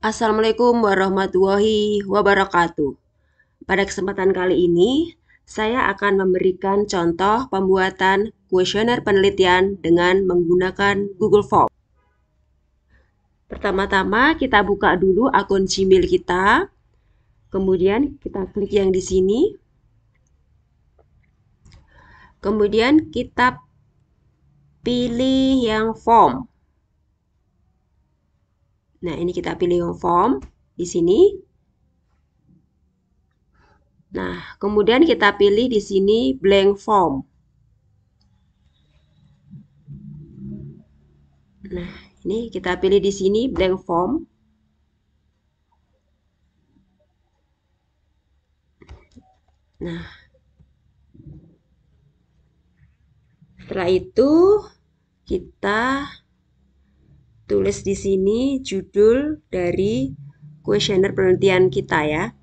Assalamualaikum warahmatullahi wabarakatuh. Pada kesempatan kali ini, saya akan memberikan contoh pembuatan kuesioner penelitian dengan menggunakan Google Form. Pertama-tama kita buka dulu akun Gmail kita, kemudian kita klik yang di sini, kemudian kita pilih yang form. Nah, ini kita pilih yang form di sini. Nah, kemudian kita pilih di sini blank form. Nah, ini kita pilih di sini blank form. Nah, setelah itu kita tulis di sini judul dari kuesioner penelitian kita ya.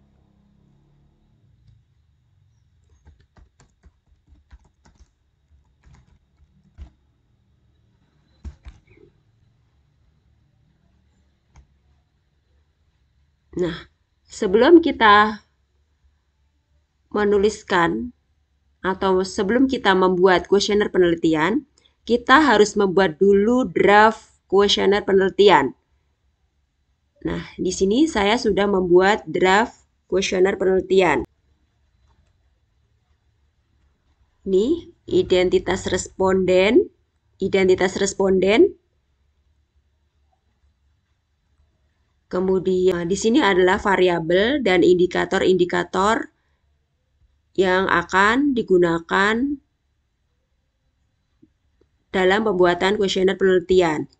Nah, sebelum kita menuliskan atau sebelum kita membuat kuesioner penelitian, kita harus membuat dulu draft kuesioner penelitian. Nah, di sini saya sudah membuat draft kuesioner penelitian. Ini identitas responden. Kemudian di sini adalah variabel dan indikator-indikator yang akan digunakan dalam pembuatan kuesioner penelitian.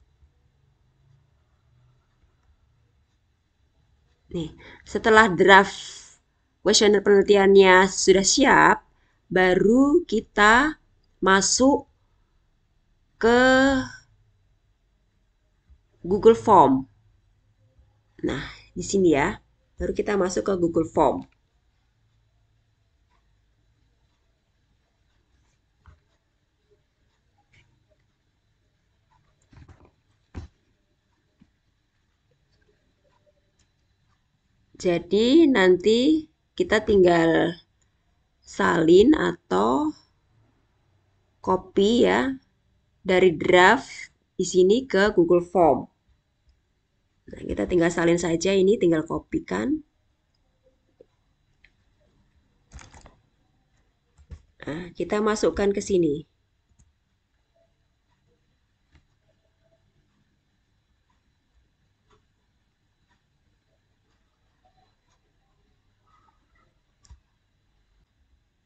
Nih, setelah draft kuesioner penelitiannya sudah siap, baru kita masuk ke Google Form. Nah, di sini ya, baru kita masuk ke Google Form. Jadi nanti kita tinggal salin atau copy ya dari draft di sini ke Google Form. Nah, kita tinggal salin saja ini, tinggal kopikan. Nah, kita masukkan ke sini.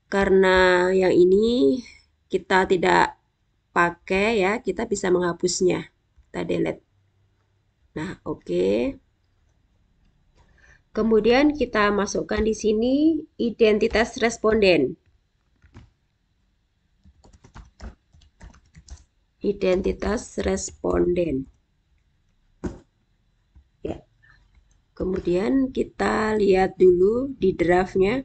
Karena yang ini kita tidak pakai ya, kita bisa menghapusnya. Kita delete. Nah, oke. Kemudian kita masukkan di sini identitas responden. Identitas responden. Ya. Kemudian kita lihat dulu di draftnya.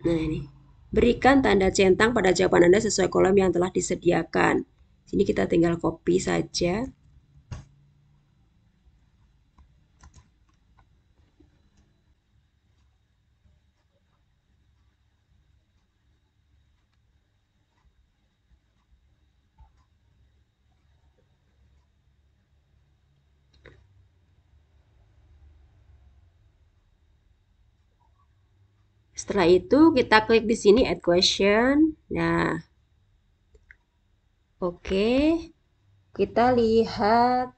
Nah, ini. Berikan tanda centang pada jawaban Anda sesuai kolom yang telah disediakan. Sini kita tinggal copy saja. Setelah itu kita klik di sini add question. Nah, oke. Kita lihat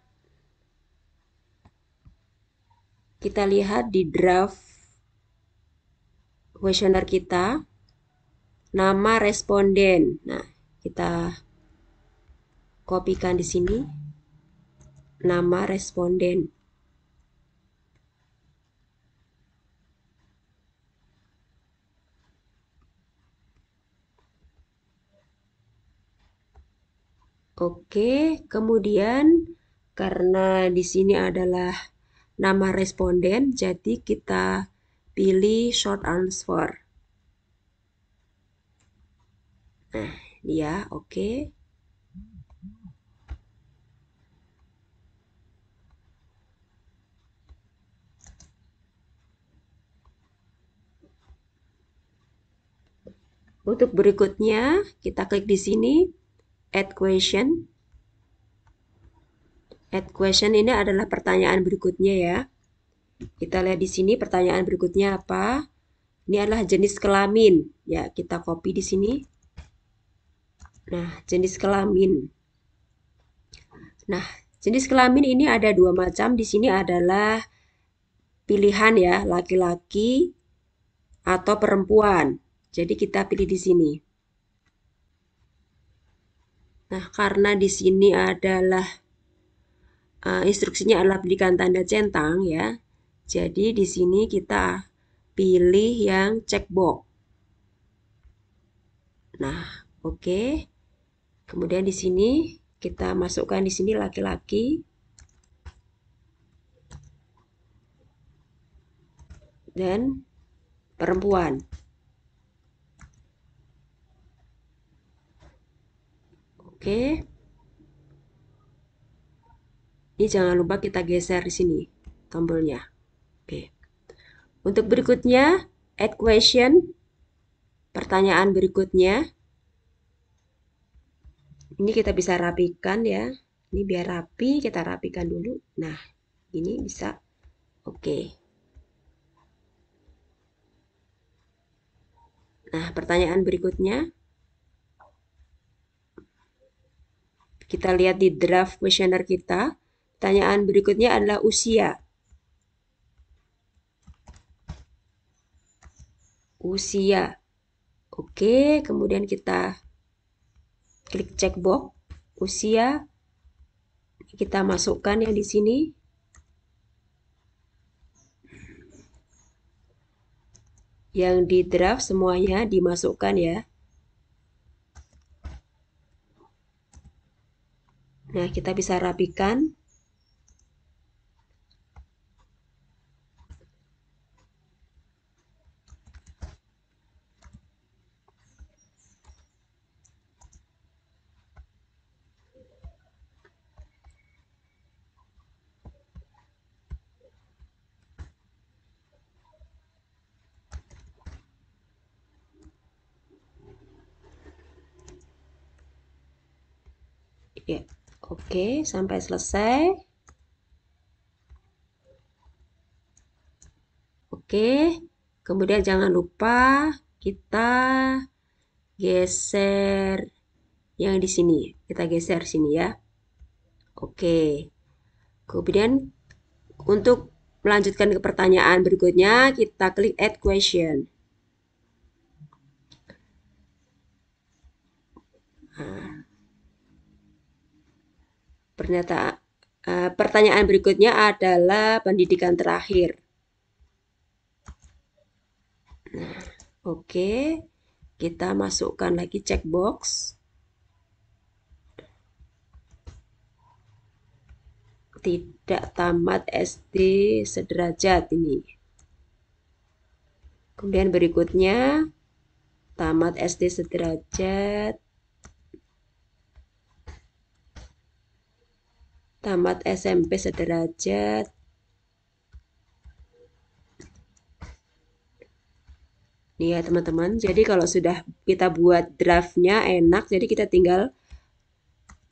di draft kuesioner kita nama responden. Nah, kita kopikan di sini nama responden. Oke, kemudian karena di sini adalah nama responden, jadi kita pilih short answer. Nah, ya, oke. Untuk berikutnya, kita klik di sini, Add Question. Add Question ini adalah pertanyaan berikutnya ya. Kita lihat di sini pertanyaan berikutnya apa? Ini adalah jenis kelamin. Ya, kita copy di sini. Nah, jenis kelamin. Nah, jenis kelamin ini ada dua macam. Di sini adalah pilihan ya, laki-laki atau perempuan. Jadi kita pilih di sini. Nah, karena di sini adalah instruksinya adalah berikan tanda centang ya. Jadi di sini kita pilih yang checkbox. Nah, oke. Kemudian di sini kita masukkan di sini laki-laki. Dan perempuan. Oke. Ini jangan lupa kita geser di sini tombolnya. Oke. Untuk berikutnya, add question. Pertanyaan berikutnya. Ini kita bisa rapikan ya. Ini biar rapi, kita rapikan dulu. Nah, ini bisa. Oke. Nah, pertanyaan berikutnya. Kita lihat di draft questionnaire kita. Pertanyaan berikutnya adalah usia. Usia. Oke, kemudian kita klik checkbox usia. Kita masukkan yang di sini. Yang di draft semuanya dimasukkan ya. Nah, kita bisa rapikan. Ya, oke, sampai selesai. Oke, kemudian jangan lupa kita geser yang di sini. Kita geser sini ya. Oke. Kemudian untuk melanjutkan ke pertanyaan berikutnya, kita klik add question. Nah, pertanyaan berikutnya adalah pendidikan terakhir. Nah, oke. Kita masukkan lagi checkbox. Tidak tamat SD sederajat ini. Kemudian berikutnya, tamat SD sederajat. Tamat SMP sederajat. Nih ya teman-teman, jadi kalau sudah kita buat draftnya enak, jadi kita tinggal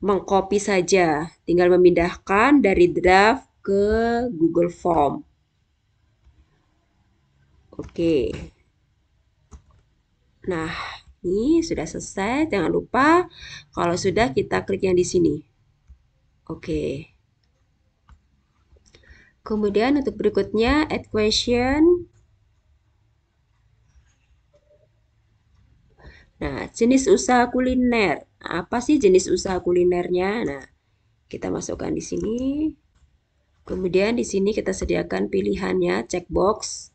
mengcopy saja, tinggal memindahkan dari draft ke Google Form. Oke. Nah, ini sudah selesai. Jangan lupa kalau sudah kita klik yang di sini. Oke. Kemudian untuk berikutnya add question. Nah, jenis usaha kuliner. Apa sih jenis usaha kulinernya? Nah, kita masukkan di sini. Kemudian di sini kita sediakan pilihannya checkbox.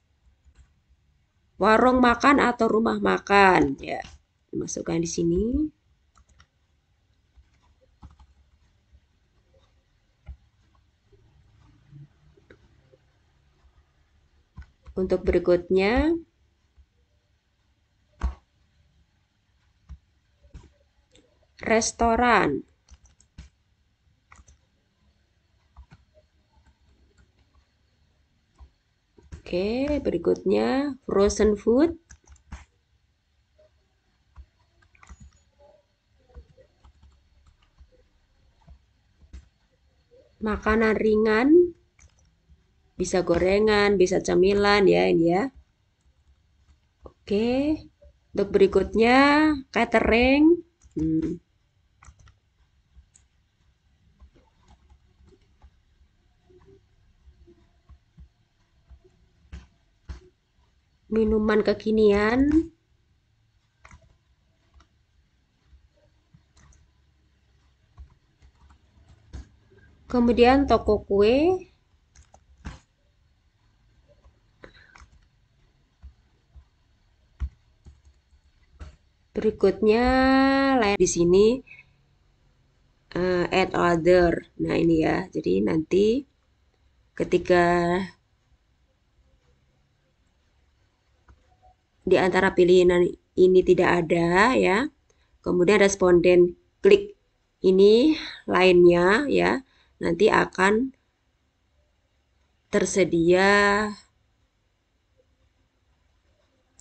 Warung makan atau rumah makan. Ya, masukkan di sini. Untuk berikutnya, restoran. Oke, berikutnya frozen food. Makanan ringan, bisa gorengan, bisa camilan ya ini ya. Oke, untuk berikutnya catering. Minuman kekinian. Kemudian toko kue. Berikutnya lain di sini add other. Nah, ini ya. Jadi nanti ketika di antara pilihan ini tidak ada ya, kemudian responden klik ini lainnya ya, nanti akan tersedia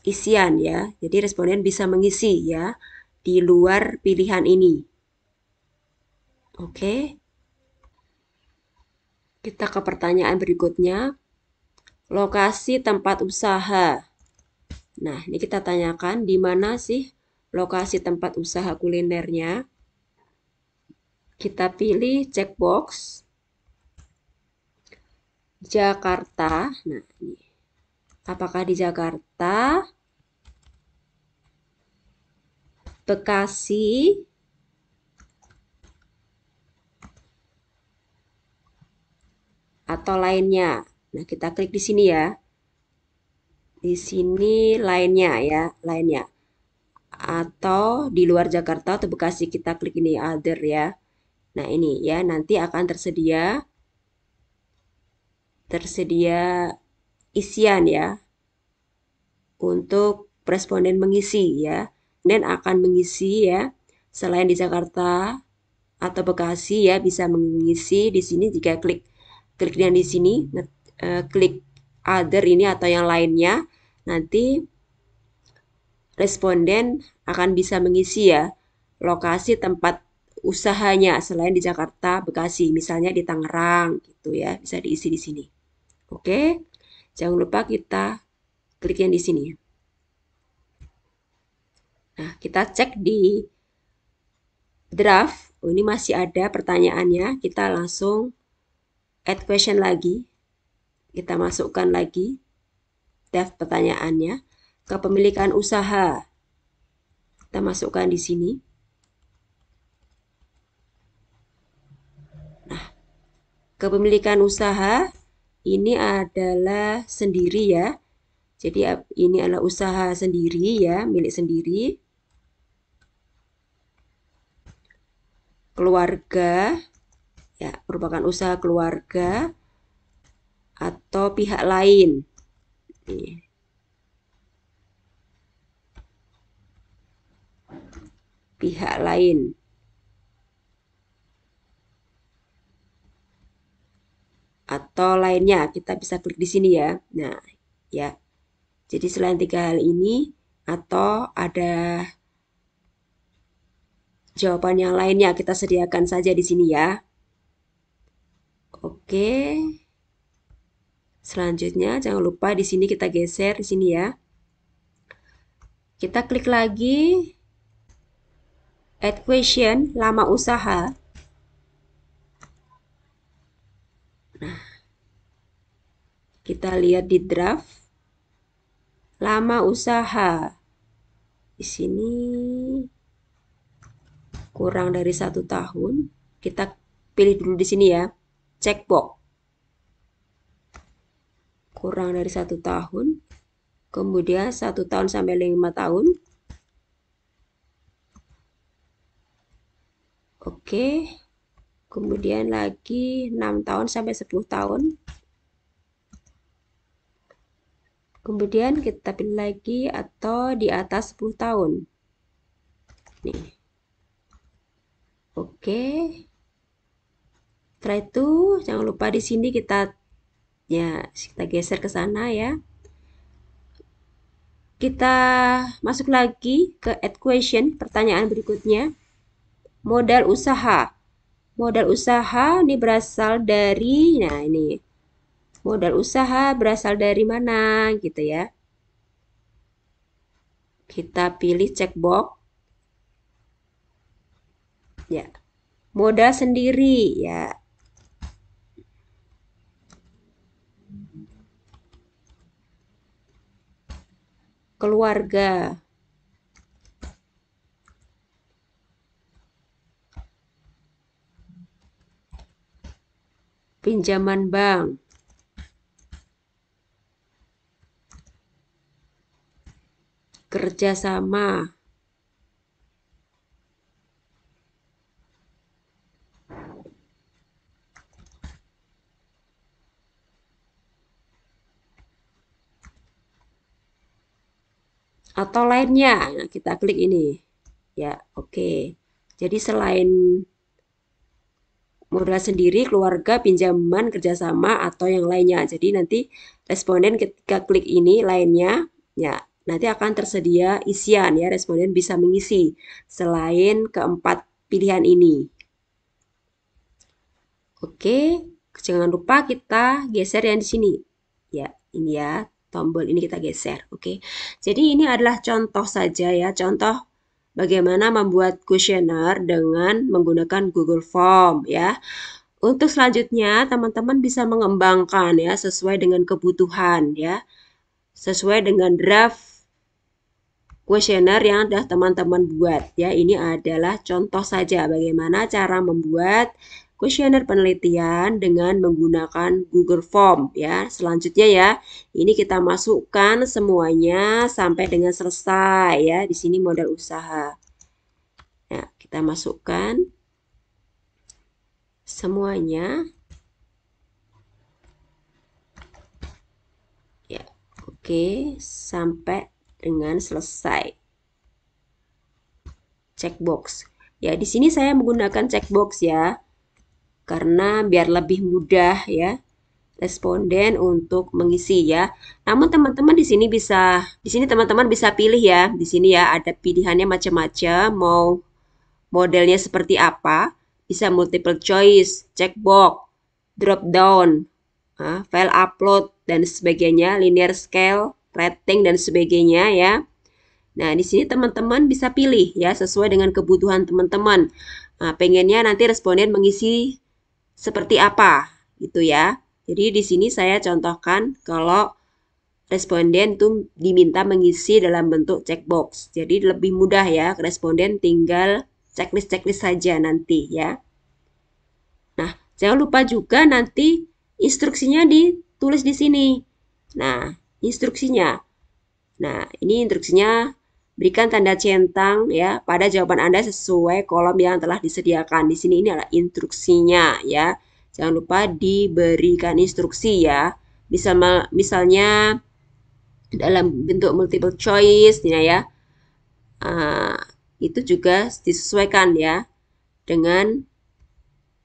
isian ya. Jadi responden bisa mengisi ya di luar pilihan ini. Oke. Kita ke pertanyaan berikutnya. Lokasi tempat usaha. Nah, ini kita tanyakan di mana sih lokasi tempat usaha kulinernya. Kita pilih checkbox Jakarta. Nah, ini. Apakah di Jakarta, Bekasi, atau lainnya? Nah, kita klik di sini ya. Di sini lainnya ya, lainnya. Atau di luar Jakarta atau Bekasi, kita klik ini other ya. Nah, ini ya, nanti akan tersedia isian ya untuk responden mengisi ya. Dan akan mengisi ya, selain di Jakarta atau Bekasi ya, bisa mengisi di sini jika klik yang di sini, klik other ini atau yang lainnya, nanti responden akan bisa mengisi ya lokasi tempat usahanya selain di Jakarta, Bekasi, misalnya di Tangerang gitu ya, bisa diisi di sini. Oke, jangan lupa kita klik yang di sini. Nah, kita cek di draft. Oh, ini masih ada pertanyaannya. Kita langsung add question lagi. Kita masukkan lagi draft pertanyaannya. Kepemilikan usaha. Kita masukkan di sini. Nah, kepemilikan usaha ini adalah sendiri ya. Jadi ini adalah usaha sendiri ya, milik sendiri. Keluarga ya, merupakan usaha keluarga atau pihak lain. Nih. Pihak lain. Atau lainnya, kita bisa klik di sini ya. Nah, ya. Jadi selain 3 hal ini atau ada jawaban yang lainnya, kita sediakan saja di sini ya. Oke. Selanjutnya jangan lupa di sini kita geser di sini ya. Kita klik lagi add question lama usaha. Nah, kita lihat di draft lama usaha. Di sini kurang dari 1 tahun. Kita pilih dulu di sini ya. Checkbox. Kurang dari 1 tahun. Kemudian 1 tahun sampai 5 tahun. Oke. Kemudian lagi 6 tahun sampai 10 tahun. Kemudian kita pilih lagi atau di atas 10 tahun. Nih. Oke. Setelah itu jangan lupa di sini kita geser ke sana ya. Kita masuk lagi ke add question, pertanyaan berikutnya. Modal usaha. Modal usaha ini berasal dari, nah ini. Modal usaha berasal dari mana gitu ya. Kita pilih checkbox. Ya. Modal sendiri ya. Keluarga. Pinjaman bank. Kerjasama. Atau lainnya. Nah, kita klik ini. Ya, oke. Jadi selain modal sendiri, keluarga, pinjaman, kerjasama, atau yang lainnya. Jadi nanti responden ketika klik ini lainnya, ya nanti akan tersedia isian ya. Responden bisa mengisi selain keempat pilihan ini. Oke, jangan lupa kita geser yang di sini. Ya, ini ya, tombol ini kita geser. Oke, jadi ini adalah contoh saja ya, contoh bagaimana membuat kuesioner dengan menggunakan Google Form ya. Untuk selanjutnya, teman-teman bisa mengembangkan ya sesuai dengan kebutuhan ya. Sesuai dengan draft kuesioner yang sudah teman-teman buat ya. Ini adalah contoh saja bagaimana cara membuat kuesioner penelitian dengan menggunakan Google Form ya. Selanjutnya ya, ini kita masukkan semuanya sampai dengan selesai ya. Di sini modal usaha. Nah, kita masukkan semuanya. Ya, oke, sampai dengan selesai. Checkbox. Ya, di sini saya menggunakan checkbox ya. Karena biar lebih mudah ya responden untuk mengisi ya. Namun teman-teman di sini teman-teman bisa pilih ya. Di sini ya ada pilihannya macam-macam, mau modelnya seperti apa. Bisa multiple choice, checkbox, drop down, file upload dan sebagainya, linear scale, rating dan sebagainya ya. Nah, di sini teman-teman bisa pilih ya sesuai dengan kebutuhan teman-teman. Nah, pengennya nanti responden mengisi seperti apa gitu ya. Jadi di sini saya contohkan kalau responden tuh diminta mengisi dalam bentuk checkbox. Jadi lebih mudah ya, responden tinggal checklist-checklist saja nanti ya. Nah, jangan lupa juga nanti instruksinya ditulis di sini. Nah, instruksinya. Nah, ini instruksinya berikan tanda centang ya pada jawaban Anda sesuai kolom yang telah disediakan. Di sini ini adalah instruksinya ya. Jangan lupa diberikan instruksi ya. Misalnya dalam bentuk multiple choice ya. Itu juga disesuaikan ya dengan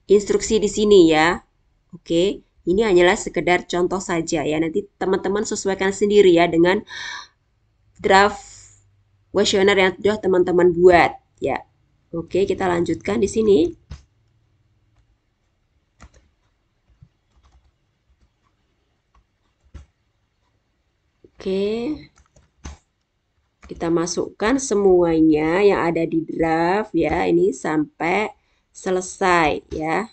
instruksi di sini ya. Oke, ini hanyalah sekedar contoh saja ya. Nanti teman-teman sesuaikan sendiri ya dengan draft kuesioner yang sudah teman-teman buat ya. Oke, kita lanjutkan di sini. Oke. Kita masukkan semuanya yang ada di draft ya, ini sampai selesai ya.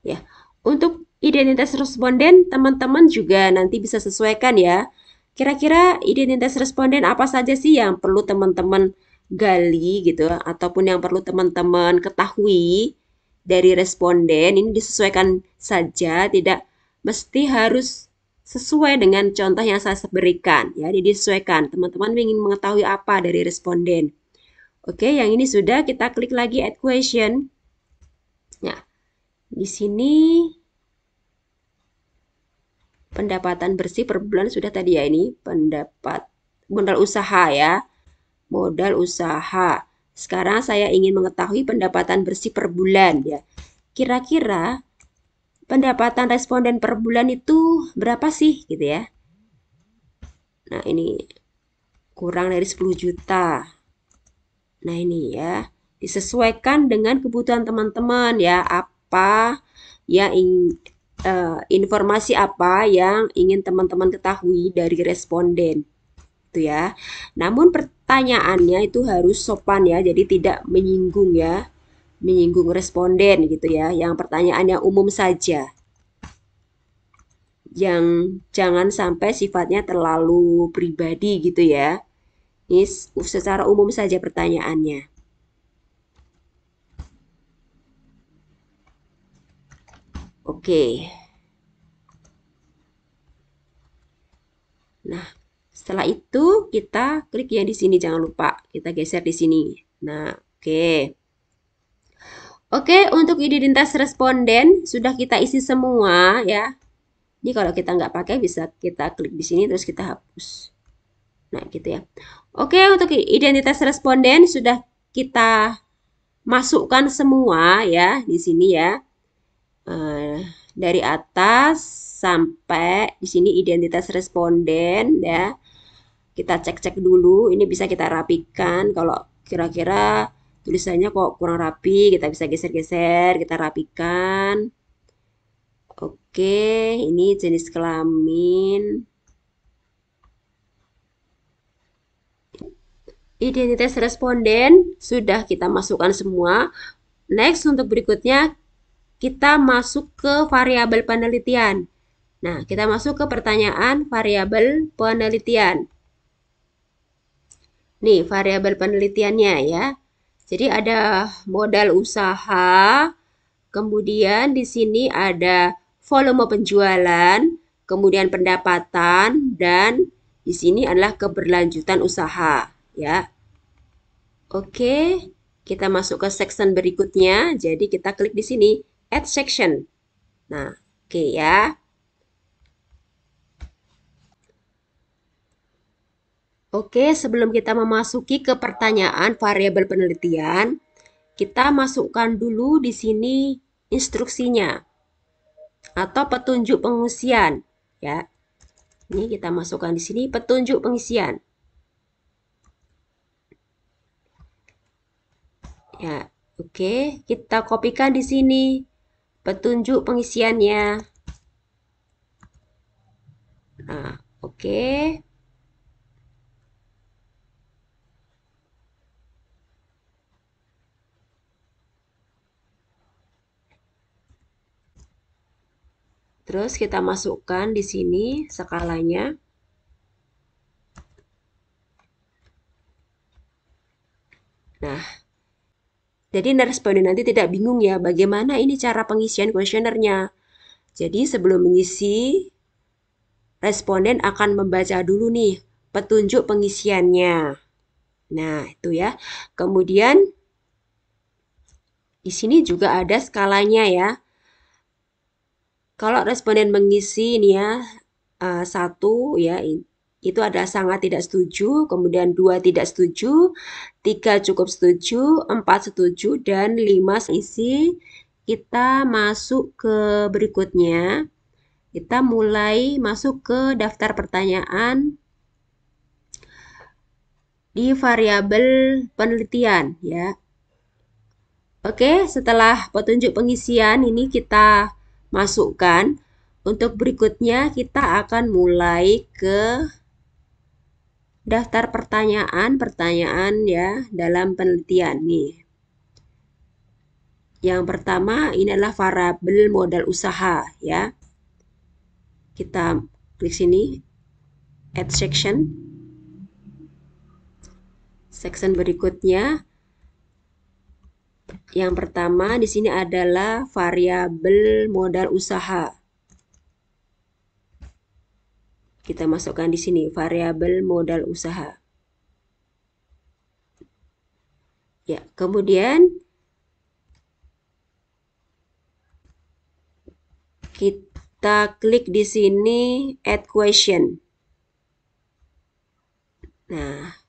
Ya. Untuk identitas responden teman-teman juga nanti bisa sesuaikan ya. Kira-kira identitas responden apa saja sih yang perlu teman-teman gali gitu ataupun yang perlu teman-teman ketahui dari responden ini disesuaikan saja, tidak mesti harus sesuai dengan contoh yang saya berikan ya. Jadi disesuaikan. Teman-teman ingin mengetahui apa dari responden. Oke, yang ini sudah kita klik lagi add question. Nah, di sini pendapatan bersih per bulan sudah tadi ya ini modal usaha ya. Modal usaha. Sekarang saya ingin mengetahui pendapatan bersih per bulan ya. Kira-kira pendapatan responden per bulan itu berapa sih gitu ya. Nah, ini kurang dari 10 juta. Nah, ini ya. Disesuaikan dengan kebutuhan teman-teman ya. Informasi apa yang ingin teman-teman ketahui dari responden. Itu ya. Namun pertanyaannya itu harus sopan ya. Jadi tidak menyinggung ya. Menyinggung responden gitu ya. Yang pertanyaannya umum saja. Yang jangan sampai sifatnya terlalu pribadi gitu ya. Ini secara umum saja pertanyaannya. Oke. Nah, setelah itu kita klik yang di sini, jangan lupa kita geser di sini. Nah, oke. Oke, untuk identitas responden sudah kita isi semua ya. Ini kalau kita nggak pakai bisa kita klik di sini terus kita hapus. Nah, gitu ya. Oke, untuk identitas responden sudah kita masukkan semua ya di sini ya. Dari atas sampai di sini identitas responden ya. Kita cek-cek dulu, ini bisa kita rapikan. Kalau kira-kira tulisannya kok kurang rapi, kita bisa geser-geser, kita rapikan. Oke, ini jenis kelamin. Identitas responden sudah kita masukkan semua. Next, untuk berikutnya kita masuk ke variabel penelitian. Nah, kita masuk ke pertanyaan variabel penelitian. Nih, variabel penelitiannya ya. Jadi ada modal usaha, kemudian di sini ada volume penjualan, kemudian pendapatan, dan di sini adalah keberlanjutan usaha ya. Oke, kita masuk ke section berikutnya. Jadi kita klik di sini, add section. Nah, oke ya. Oke, sebelum kita memasuki ke pertanyaan variabel penelitian, kita masukkan dulu di sini instruksinya atau petunjuk pengisian ya. Ini kita masukkan di sini petunjuk pengisian. Ya, oke, kita kopikan di sini petunjuk pengisiannya. Nah, oke. Terus kita masukkan di sini skalanya. Nah, jadi responden nanti tidak bingung ya bagaimana ini cara pengisian kuesionernya. Jadi sebelum mengisi, responden akan membaca dulu nih petunjuk pengisiannya. Nah, itu ya. Kemudian di sini juga ada skalanya ya. Kalau responden mengisi ini ya, 1 ya, itu adalah sangat tidak setuju, kemudian 2 tidak setuju, 3 cukup setuju, 4 setuju, dan 5 isi. Kita masuk ke berikutnya. Kita mulai masuk ke daftar pertanyaan di variabel penelitian ya. Oke, setelah petunjuk pengisian ini kita masukkan. Untuk berikutnya kita akan mulai ke daftar pertanyaan ya dalam penelitian nih. Yang pertama ini adalah variabel modal usaha ya. Kita klik sini add section. Section berikutnya yang pertama di sini adalah variabel modal usaha. Kita masukkan di sini variabel modal usaha. Ya, kemudian kita klik di sini add question. Nah,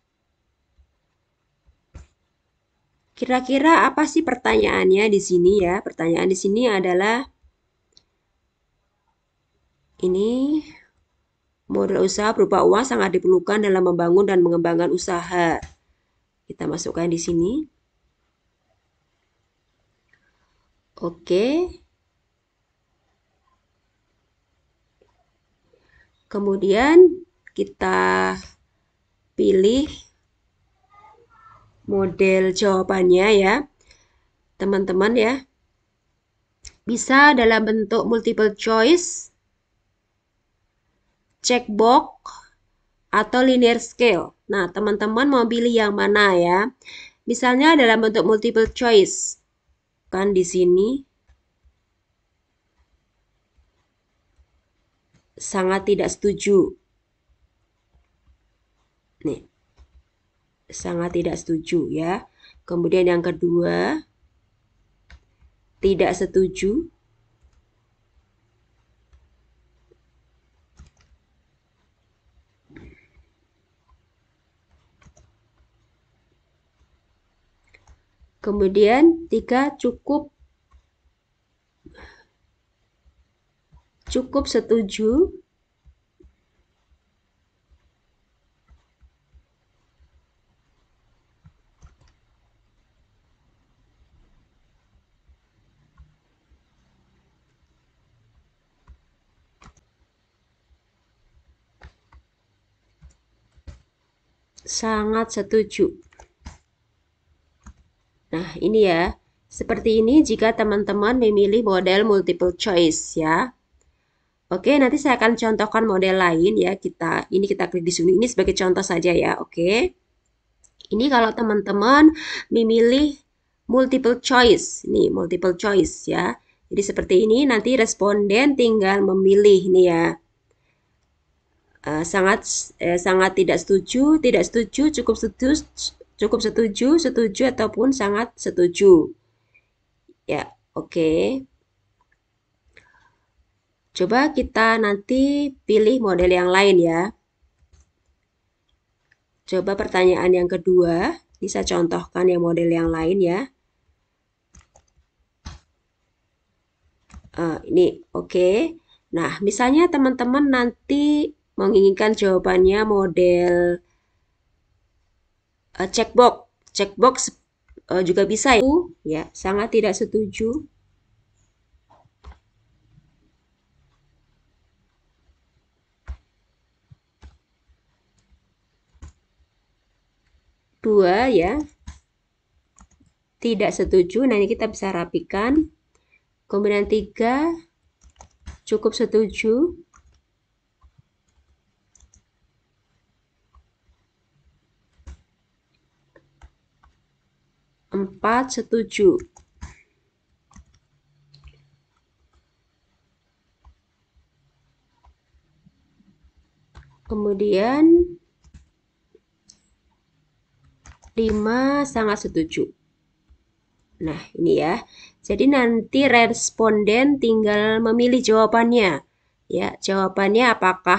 Kira-kira apa sih pertanyaannya di sini ya? Pertanyaan di sini adalah ini modal usaha berupa uang sangat diperlukan dalam membangun dan mengembangkan usaha. Kita masukkan di sini. Oke. Kemudian kita pilih model jawabannya ya, teman-teman ya. Bisa dalam bentuk multiple choice, checkbox, atau linear scale. Nah, teman-teman mau pilih yang mana ya? Misalnya dalam bentuk multiple choice. Kan di sini sangat tidak setuju. Nih, sangat tidak setuju ya. Kemudian yang kedua, tidak setuju. Kemudian 3 cukup setuju. Sangat setuju. Nah, ini ya. Seperti ini jika teman-teman memilih model multiple choice ya. Oke, nanti saya akan contohkan model lain ya. Kita klik di sini. Ini sebagai contoh saja ya. Oke. Ini kalau teman-teman memilih multiple choice. Nih, multiple choice ya. Jadi seperti ini nanti responden tinggal memilih nih ya. Sangat tidak setuju, cukup setuju, setuju ataupun sangat setuju. Ya, oke. Coba kita nanti pilih model yang lain ya. Coba pertanyaan yang kedua, bisa contohkan yang model yang lain ya. Ini oke. Nah, misalnya teman-teman nanti menginginkan jawabannya model checkbox. Checkbox juga bisa ya. Sangat tidak setuju. Dua ya. Tidak setuju. Nah, ini kita bisa rapikan. Kemudian 3 cukup setuju. 4 setuju. Kemudian 5 sangat setuju. Nah, ini ya. Jadi nanti responden tinggal memilih jawabannya. Ya, jawabannya apakah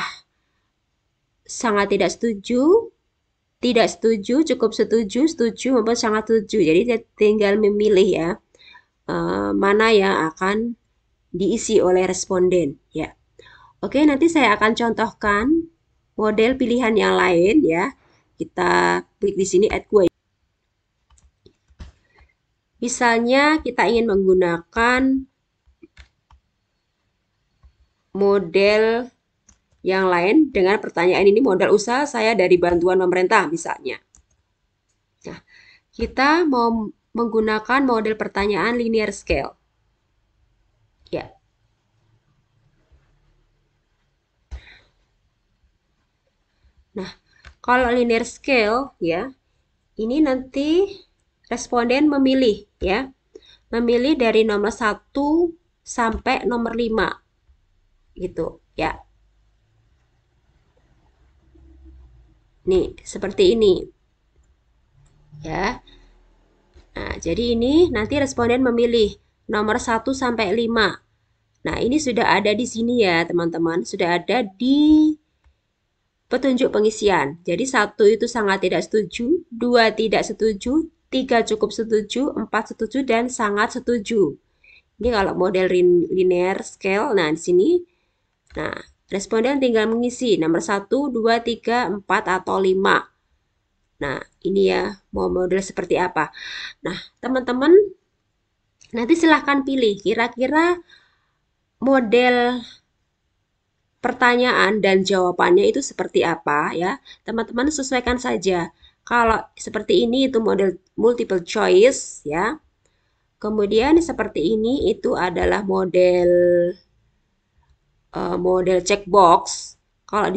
sangat tidak setuju, tidak setuju, cukup setuju, setuju, maupun sangat setuju. Jadi tinggal memilih ya, mana yang akan diisi oleh responden. Ya, oke. Nanti saya akan contohkan model pilihan yang lain ya. Kita klik di sini add query. Misalnya kita ingin menggunakan model yang lain dengan pertanyaan ini, modal usaha saya dari bantuan pemerintah misalnya. Nah, kita mau menggunakan model pertanyaan linear scale. Ya. Nah, kalau linear scale ya, ini nanti responden memilih ya. Memilih dari nomor 1 sampai nomor 5. Gitu ya. Nih, seperti ini. Ya. Nah, jadi ini nanti responden memilih nomor 1 sampai 5. Nah, ini sudah ada di sini ya, teman-teman. Sudah ada di petunjuk pengisian. Jadi 1 itu sangat tidak setuju, 2 tidak setuju, 3 cukup setuju, 4 setuju, dan sangat setuju. Ini kalau model linear scale, nah di sini, nah responden tinggal mengisi nomor 1, 2, 3, 4, atau 5. Nah, ini ya, mau model seperti apa. Nah, teman-teman, nanti silahkan pilih kira-kira model pertanyaan dan jawabannya itu seperti apa ya. Teman-teman sesuaikan saja. Kalau seperti ini itu model multiple choice ya. Kemudian seperti ini itu adalah model checkbox. Kalau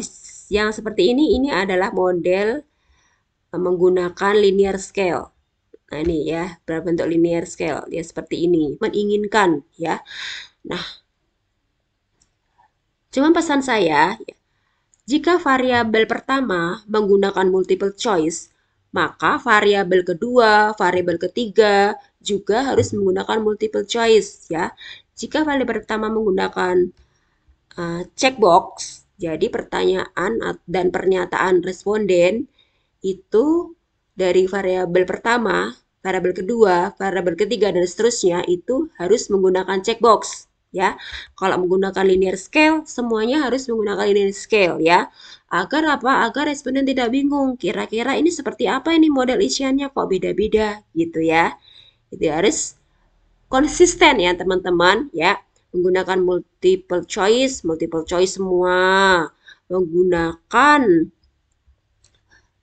yang seperti ini adalah model menggunakan linear scale. Nah, ini ya, berbentuk linear scale ya seperti ini. Menginginkan ya. Nah, cuman pesan saya, jika variabel pertama menggunakan multiple choice, maka variabel kedua, variabel ketiga juga harus menggunakan multiple choice ya. Jika variabel pertama menggunakan checkbox, jadi pertanyaan dan pernyataan responden itu dari variabel pertama, variabel kedua, variabel ketiga, dan seterusnya itu harus menggunakan checkbox ya. Kalau menggunakan linear scale, semuanya harus menggunakan linear scale ya. Agar apa? Agar responden tidak bingung. Kira-kira ini seperti apa ini model isiannya kok beda-beda gitu ya. Itu harus konsisten ya teman-teman ya. Menggunakan multiple choice semua. Menggunakan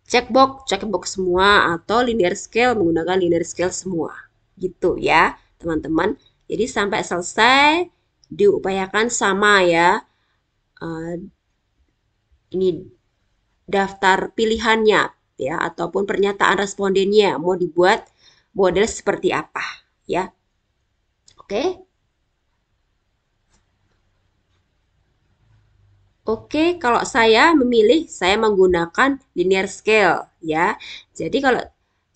checkbox semua atau linear scale menggunakan linear scale semua. Gitu ya, teman-teman. Jadi sampai selesai diupayakan sama ya. Ini daftar pilihannya ya ataupun pernyataan respondennya mau dibuat model seperti apa ya. Oke? Oke, kalau saya memilih, saya menggunakan linear scale ya. Jadi kalau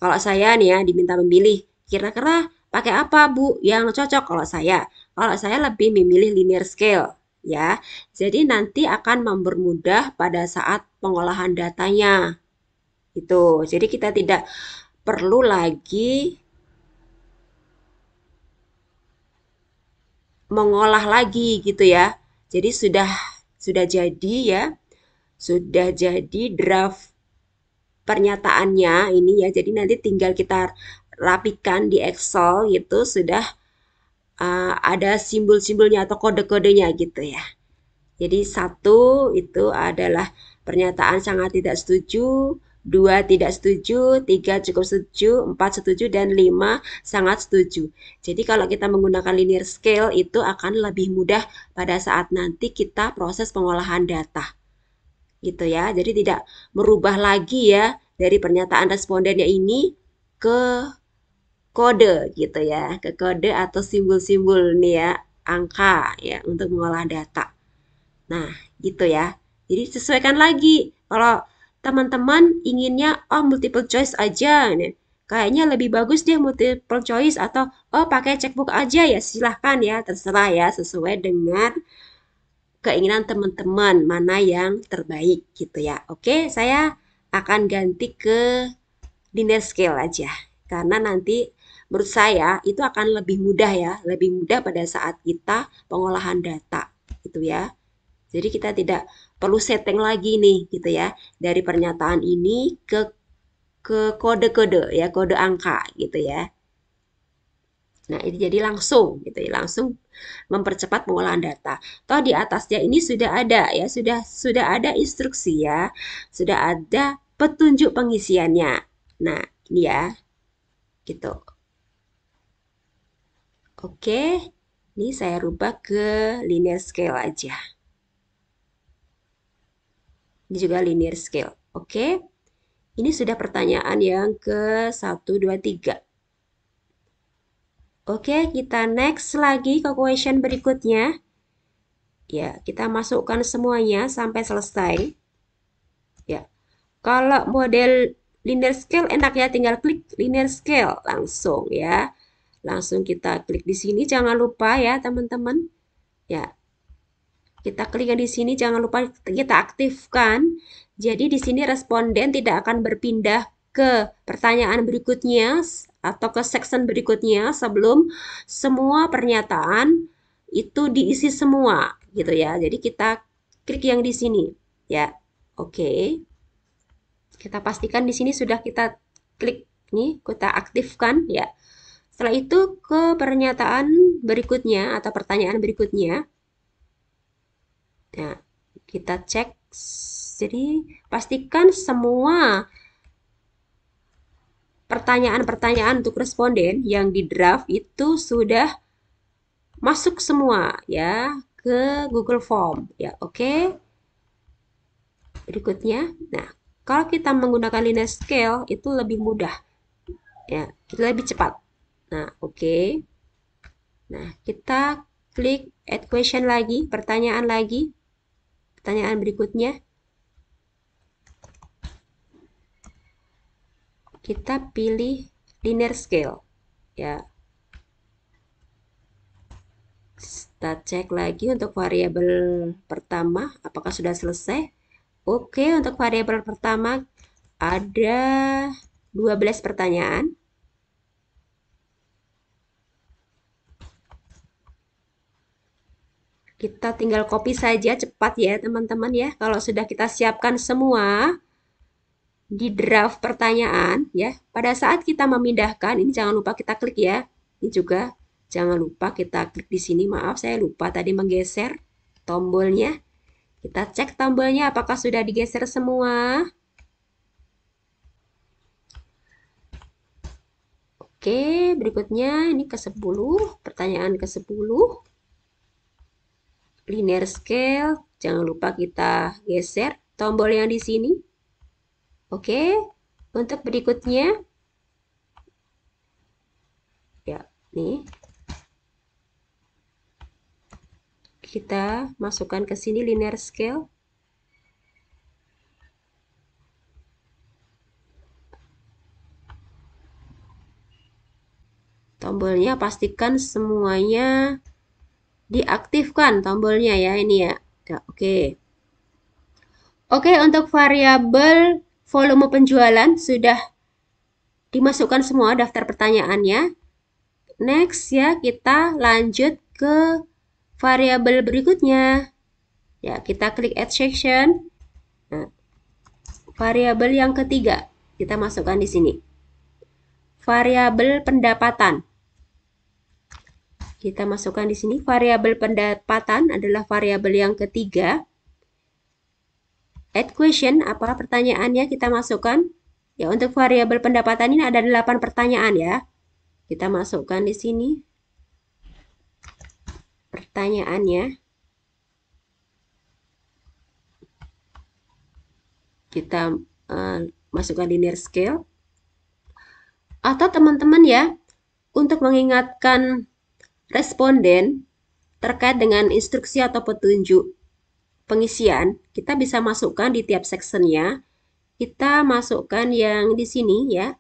kalau saya nih ya diminta memilih, kira-kira pakai apa Bu yang cocok kalau saya? Kalau saya lebih memilih linear scale ya. Jadi nanti akan mempermudah pada saat pengolahan datanya. Itu. Jadi kita tidak perlu lagi mengolah lagi gitu ya. Jadi sudah jadi ya, sudah jadi draft pernyataannya ini ya. Jadi nanti tinggal kita rapikan di Excel gitu sudah ada simbol-simbolnya atau kode-kodenya gitu ya. Jadi satu itu adalah pernyataan sangat tidak setuju, dua tidak setuju, tiga cukup setuju, empat setuju, dan lima sangat setuju. Jadi kalau kita menggunakan linear scale itu akan lebih mudah pada saat nanti kita proses pengolahan data. Gitu ya. Jadi tidak merubah lagi ya dari pernyataan respondennya ini ke kode gitu ya, ke kode atau simbol-simbol nih ya, angka ya untuk mengolah data. Nah, gitu ya. Jadi sesuaikan lagi. Kalau teman-teman inginnya oh multiple choice aja nih. Kayaknya lebih bagus deh multiple choice atau oh pakai checkbook aja ya silahkan ya terserah ya sesuai dengan keinginan teman-teman mana yang terbaik gitu ya. Oke, saya akan ganti ke linear scale aja. Karena nanti menurut saya itu akan lebih mudah ya, lebih mudah pada saat kita pengolahan data gitu ya. Jadi kita tidak perlu setting lagi nih gitu ya dari pernyataan ini ke kode-kode ya, kode angka gitu ya. Nah, ini jadi langsung gitu ya, langsung mempercepat pengolahan data. Toh di atasnya ini sudah ada ya, sudah ada instruksi ya, sudah ada petunjuk pengisiannya. Nah, ini ya, gitu. Oke, ini saya rubah ke linear scale aja. Ini juga linear scale. Oke, ini sudah pertanyaan yang ke 1, 2, 3. Oke, kita next lagi ke question berikutnya. Ya, kita masukkan semuanya sampai selesai. Ya, kalau model linear scale enak ya, tinggal klik linear scale langsung ya. Langsung kita klik di sini, jangan lupa ya teman-teman. Ya, kita klik di sini, jangan lupa kita aktifkan. Jadi di sini responden tidak akan berpindah ke pertanyaan berikutnya atau ke section berikutnya sebelum semua pernyataan itu diisi semua gitu ya. Jadi kita klik yang di sini ya. Oke. Kita pastikan di sini sudah kita klik nih, kita aktifkan ya. Setelah itu ke pernyataan berikutnya atau pertanyaan berikutnya. Nah, kita cek. Jadi pastikan semua pertanyaan-pertanyaan untuk responden yang di draft itu sudah masuk semua ya ke Google Form ya. Oke. Berikutnya, nah kalau kita menggunakan linear scale itu lebih mudah ya, itu lebih cepat. Nah, oke. Nah, kita klik add question lagi, pertanyaan lagi. Pertanyaan berikutnya. Kita pilih linear scale ya. Kita cek lagi untuk variabel pertama apakah sudah selesai. Oke, untuk variabel pertama ada 12 pertanyaan. Kita tinggal copy saja cepat ya teman-teman ya. Kalau sudah kita siapkan semua di draft pertanyaan ya. Pada saat kita memindahkan, ini jangan lupa kita klik ya. Ini juga jangan lupa kita klik di sini. Maaf saya lupa tadi menggeser tombolnya. Kita cek tombolnya apakah sudah digeser semua. Oke, berikutnya ini ke-10, pertanyaan ke-10. Linear scale, jangan lupa kita geser tombol yang di sini. Oke, untuk berikutnya, ya, nih. Kita masukkan ke sini linear scale. Tombolnya pastikan semuanya diaktifkan tombolnya ya ini ya. Ya, oke. Oke, untuk variabel volume penjualan sudah dimasukkan semua daftar pertanyaannya. Next ya, kita lanjut ke variabel berikutnya. Ya, kita klik add section. Nah, variabel yang ketiga kita masukkan di sini. Variabel pendapatan. Kita masukkan di sini variabel pendapatan adalah variabel yang ketiga. Add question, apa pertanyaannya kita masukkan. Ya, untuk variabel pendapatan ini ada 8 pertanyaan ya. Kita masukkan di sini pertanyaannya. Kita masukkan linear scale. Atau teman-teman ya, untuk mengingatkan responden terkait dengan instruksi atau petunjuk pengisian, kita bisa masukkan di tiap sectionnya. Kita masukkan yang di sini ya.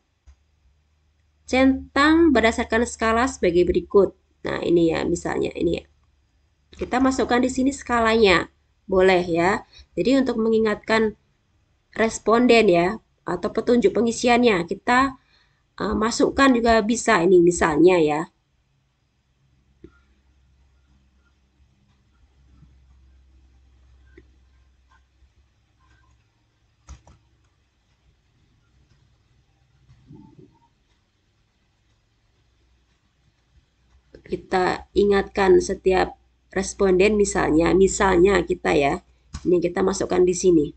Centang berdasarkan skala sebagai berikut. Nah, ini ya misalnya ini ya. Kita masukkan di sini skalanya. Boleh ya. Jadi untuk mengingatkan responden ya atau petunjuk pengisiannya, kita masukkan juga bisa ini misalnya ya. Kita ingatkan setiap responden misalnya kita ya. Ini kita masukkan di sini.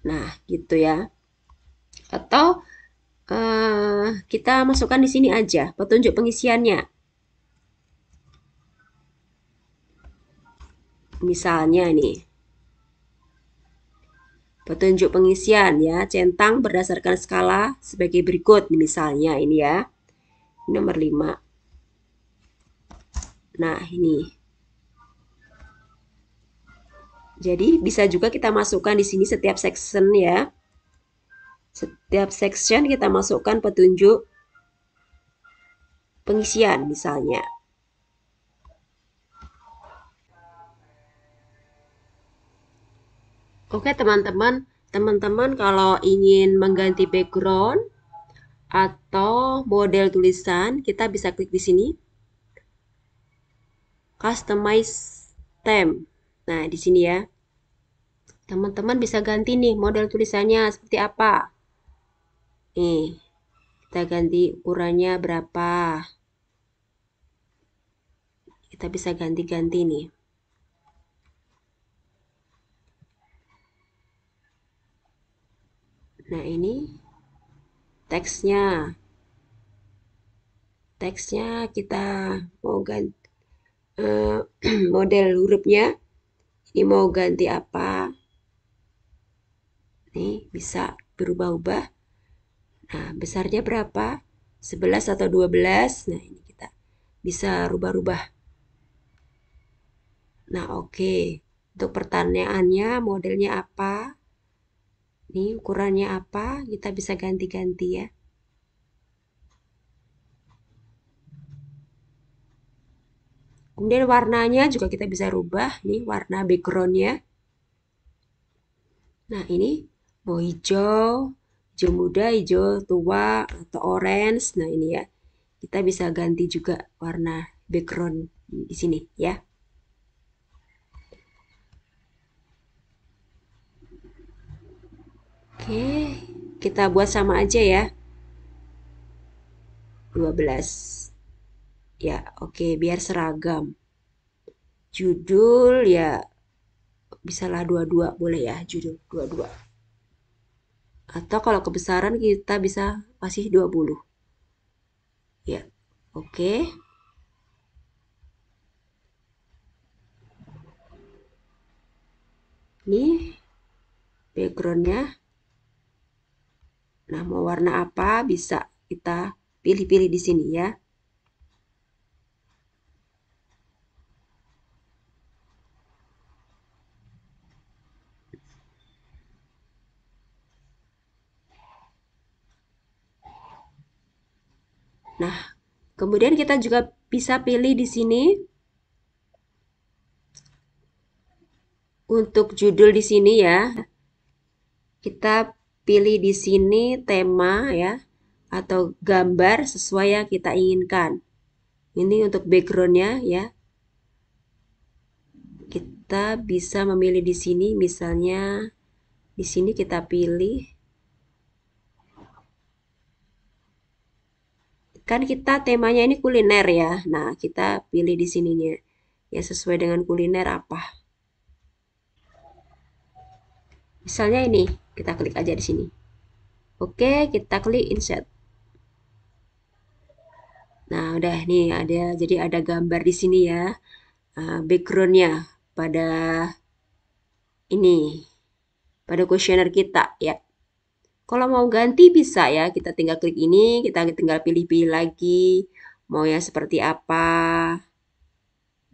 Nah, gitu ya. Atau kita masukkan di sini aja petunjuk pengisiannya. Misalnya nih. Petunjuk pengisian ya, centang berdasarkan skala sebagai berikut. Misalnya ini ya. Nomor 5. Nah, ini. Jadi bisa juga kita masukkan di sini setiap section ya. Setiap section kita masukkan petunjuk pengisian misalnya. Oke teman-teman, teman-teman kalau ingin mengganti background atau model tulisan, kita bisa klik di sini, customize theme. Nah, di sini ya. Teman-teman bisa ganti nih model tulisannya seperti apa. Nih, kita ganti ukurannya berapa. Kita bisa ganti-ganti nih. Nah, ini teksnya. Teksnya kita mau ganti model hurufnya. Ini mau ganti apa? Nih, bisa berubah-ubah. Nah, besarnya berapa? 11 atau 12. Nah, ini kita bisa rubah-rubah. Nah, oke. Untuk pertanyaannya, modelnya apa? Ini ukurannya apa? Kita bisa ganti-ganti ya. Kemudian warnanya juga kita bisa rubah. Nih warna backgroundnya. Nah, ini mau hijau, hijau muda, hijau tua, atau orange. Nah, ini ya. Kita bisa ganti juga warna background di sini ya. Oke, kita buat sama aja ya. 12. Ya, oke, biar seragam. Judul ya bisalah dua-dua boleh ya, judul dua-dua. Atau kalau kebesaran kita bisa kasih 20. Ya, oke. Ini backgroundnya. Nah, mau warna apa bisa kita pilih-pilih di sini ya. Nah, kemudian kita juga bisa pilih di sini untuk judul di sini ya. Kita pilih di sini tema ya atau gambar sesuai yang kita inginkan. Ini untuk backgroundnya ya. Kita bisa memilih di sini misalnya di sini kita pilih kan kita temanya ini kuliner ya. Nah, kita pilih di sininya ya sesuai dengan kuliner apa. Misalnya ini, kita klik aja di sini. Oke, kita klik insert. Nah, udah nih ada jadi ada gambar di sini ya. Backgroundnya pada ini, pada kuesioner kita ya. Kalau mau ganti bisa ya, kita tinggal klik ini, kita tinggal pilih-pilih lagi mau yang seperti apa.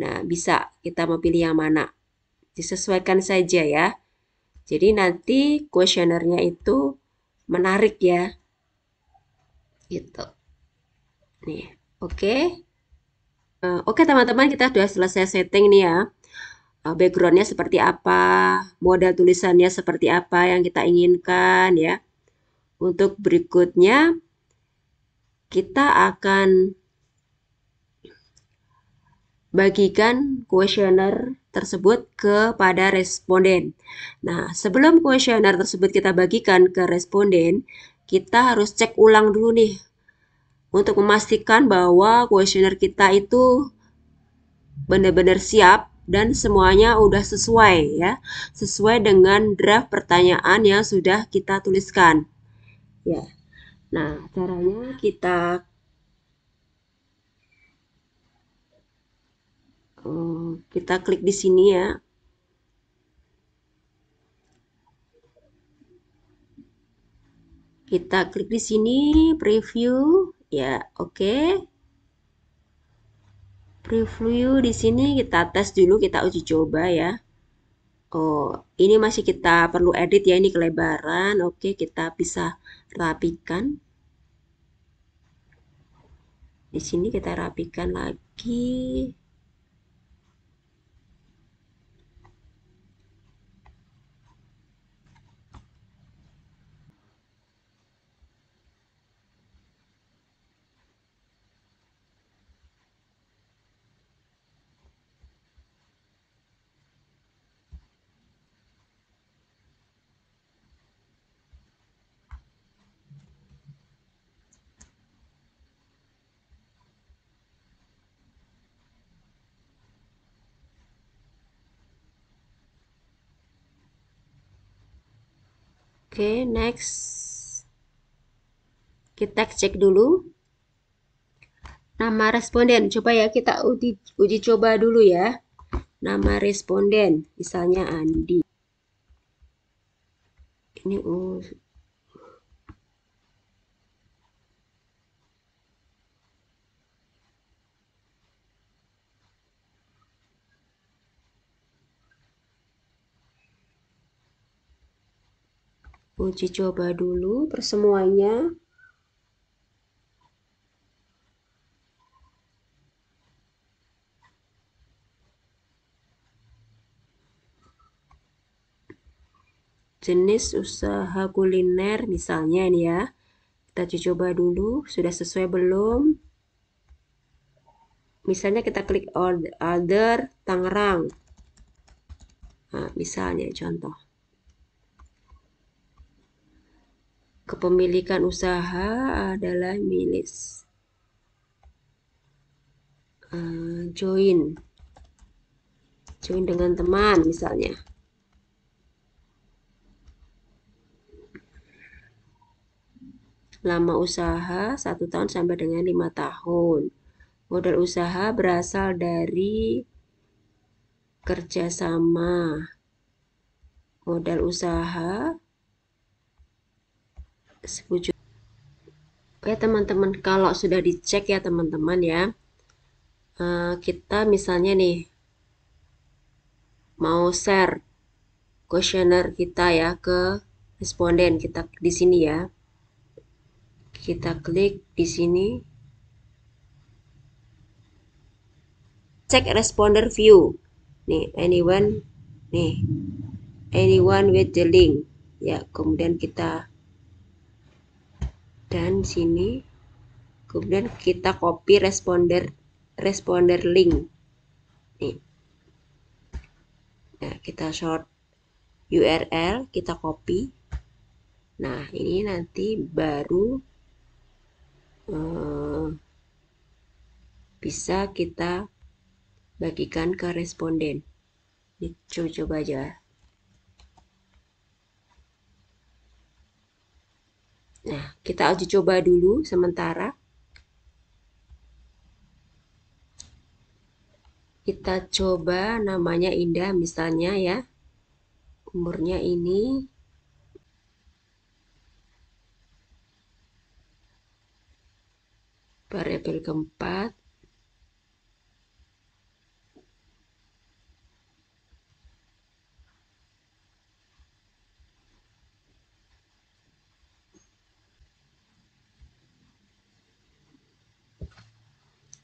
Nah, bisa kita mau pilih yang mana. Disesuaikan saja ya. Jadi nanti kuesionernya itu menarik ya. Gitu. Nih, oke. Oke teman-teman, kita sudah selesai setting nih ya. Backgroundnya seperti apa, model tulisannya seperti apa yang kita inginkan ya. Untuk berikutnya, kita akan bagikan kuesioner tersebut kepada responden. Nah, sebelum kuesioner tersebut kita bagikan ke responden, kita harus cek ulang dulu nih untuk memastikan bahwa kuesioner kita itu benar-benar siap dan semuanya udah sesuai ya, sesuai dengan draft pertanyaan yang sudah kita tuliskan. Ya. Nah, caranya kita klik di sini ya. Kita klik di sini preview ya, oke. Preview di sini kita tes dulu, kita uji coba ya. Oh, ini masih kita perlu edit ya, ini kelebaran. Oke, kita bisa rapikan. Di sini kita rapikan lagi. Oke, next. Kita cek dulu. Nama responden, coba ya kita uji coba dulu ya. Nama responden, misalnya Andi. Ini uji coba dulu persemuanya. Jenis usaha kuliner misalnya ini ya. Kita uji coba dulu, sudah sesuai belum? Misalnya kita klik order Tangerang. Nah, misalnya contoh. Kepemilikan usaha adalah milik join dengan teman misalnya. Lama usaha 1 tahun sampai dengan 5 tahun. Modal usaha berasal dari kerjasama. Modal usaha 10 juta. Oke teman-teman, kalau sudah dicek ya teman-teman ya, kita misalnya nih mau share kuesioner kita ya ke responden, kita di sini ya. Kita klik di sini. Cek responder view. Nih, anyone with the link. Ya, kemudian kita dan sini kemudian kita copy responder link. Nih. Nah, kita short URL, kita copy. Nah, ini nanti baru bisa kita bagikan ke responden. Ini coba aja. Nah, kita uji coba dulu sementara. Kita coba namanya Indah misalnya ya. Umurnya ini. Variabel keempat.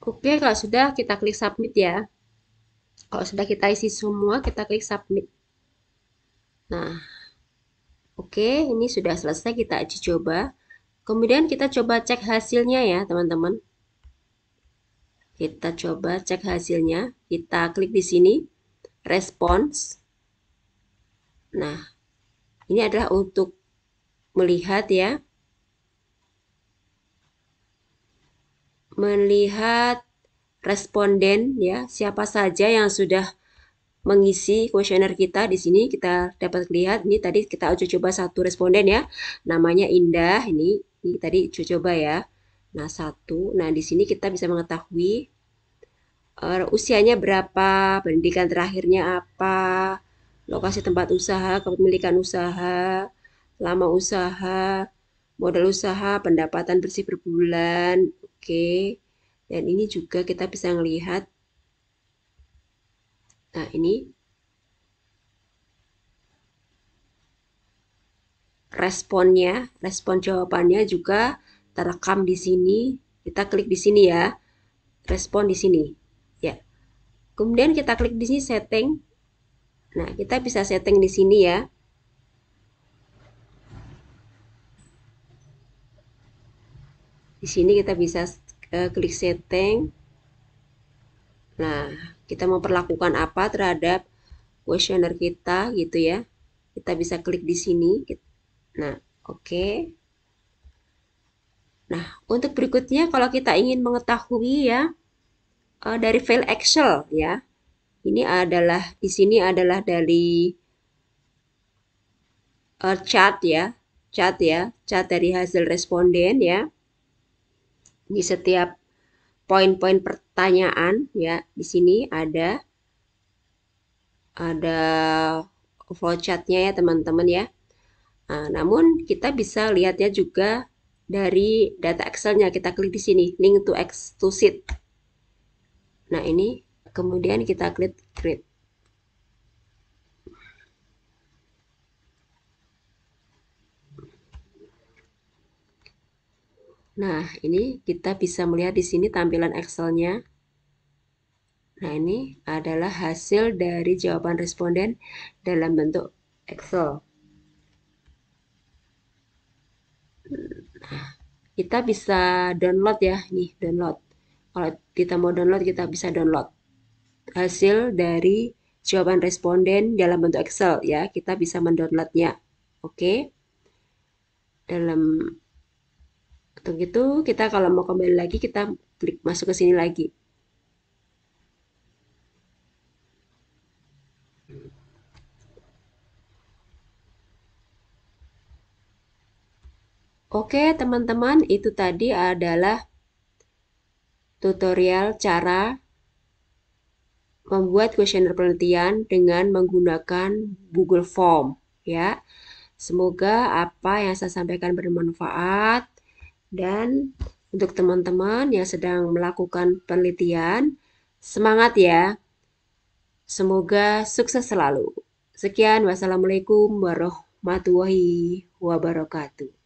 Oke, kalau sudah kita klik submit ya. Kalau sudah kita isi semua, kita klik submit. Nah, oke, ini sudah selesai kita uji coba. Kemudian kita coba cek hasilnya ya, teman-teman. Kita coba cek hasilnya. Kita klik di sini, response. Nah, ini adalah untuk melihat ya. Melihat responden ya, siapa saja yang sudah mengisi kuesioner kita. Di sini kita dapat lihat, ini tadi kita uji coba satu responden ya, namanya Indah. Ini tadi uji coba ya. Nah, satu. Nah, di sini kita bisa mengetahui usianya berapa, pendidikan terakhirnya apa, lokasi tempat usaha, kepemilikan usaha, lama usaha, modal usaha, pendapatan bersih per bulan. Oke. Dan ini juga kita bisa melihat. Nah, ini responnya, respon jawabannya juga terekam di sini. Kita klik di sini ya. Respon di sini. Ya. Kemudian kita klik di sini setting. Nah, kita bisa setting di sini ya. Di sini kita bisa klik setting. Nah, kita memperlakukan apa terhadap kuesioner kita gitu ya. Kita bisa klik di sini. Nah, oke. Nah, untuk berikutnya kalau kita ingin mengetahui ya dari file Excel ya. Ini adalah di sini adalah dari chart ya. cat ya, cat dari hasil responden ya. Di setiap poin-poin pertanyaan ya, di sini ada flowchartnya ya teman-teman ya. Nah, namun kita bisa lihatnya juga dari data Excel-nya. Kita klik di sini, link to sheet. Nah, ini kemudian kita klik create. Nah, ini kita bisa melihat di sini tampilan Excel-nya. Nah, ini adalah hasil dari jawaban responden dalam bentuk Excel. Nah, kita bisa download ya, nih download. Kalau kita mau download, kita bisa download hasil dari jawaban responden dalam bentuk Excel ya. Kita bisa mendownloadnya. Oke. Dalam untuk itu kita kalau mau kembali lagi kita klik masuk ke sini lagi. Oke, teman-teman, itu tadi adalah tutorial cara membuat kuesioner penelitian dengan menggunakan Google Form ya. Semoga apa yang saya sampaikan bermanfaat dan untuk teman-teman yang sedang melakukan penelitian, semangat ya. Semoga sukses selalu. Sekian, wassalamualaikum warahmatullahi wabarakatuh.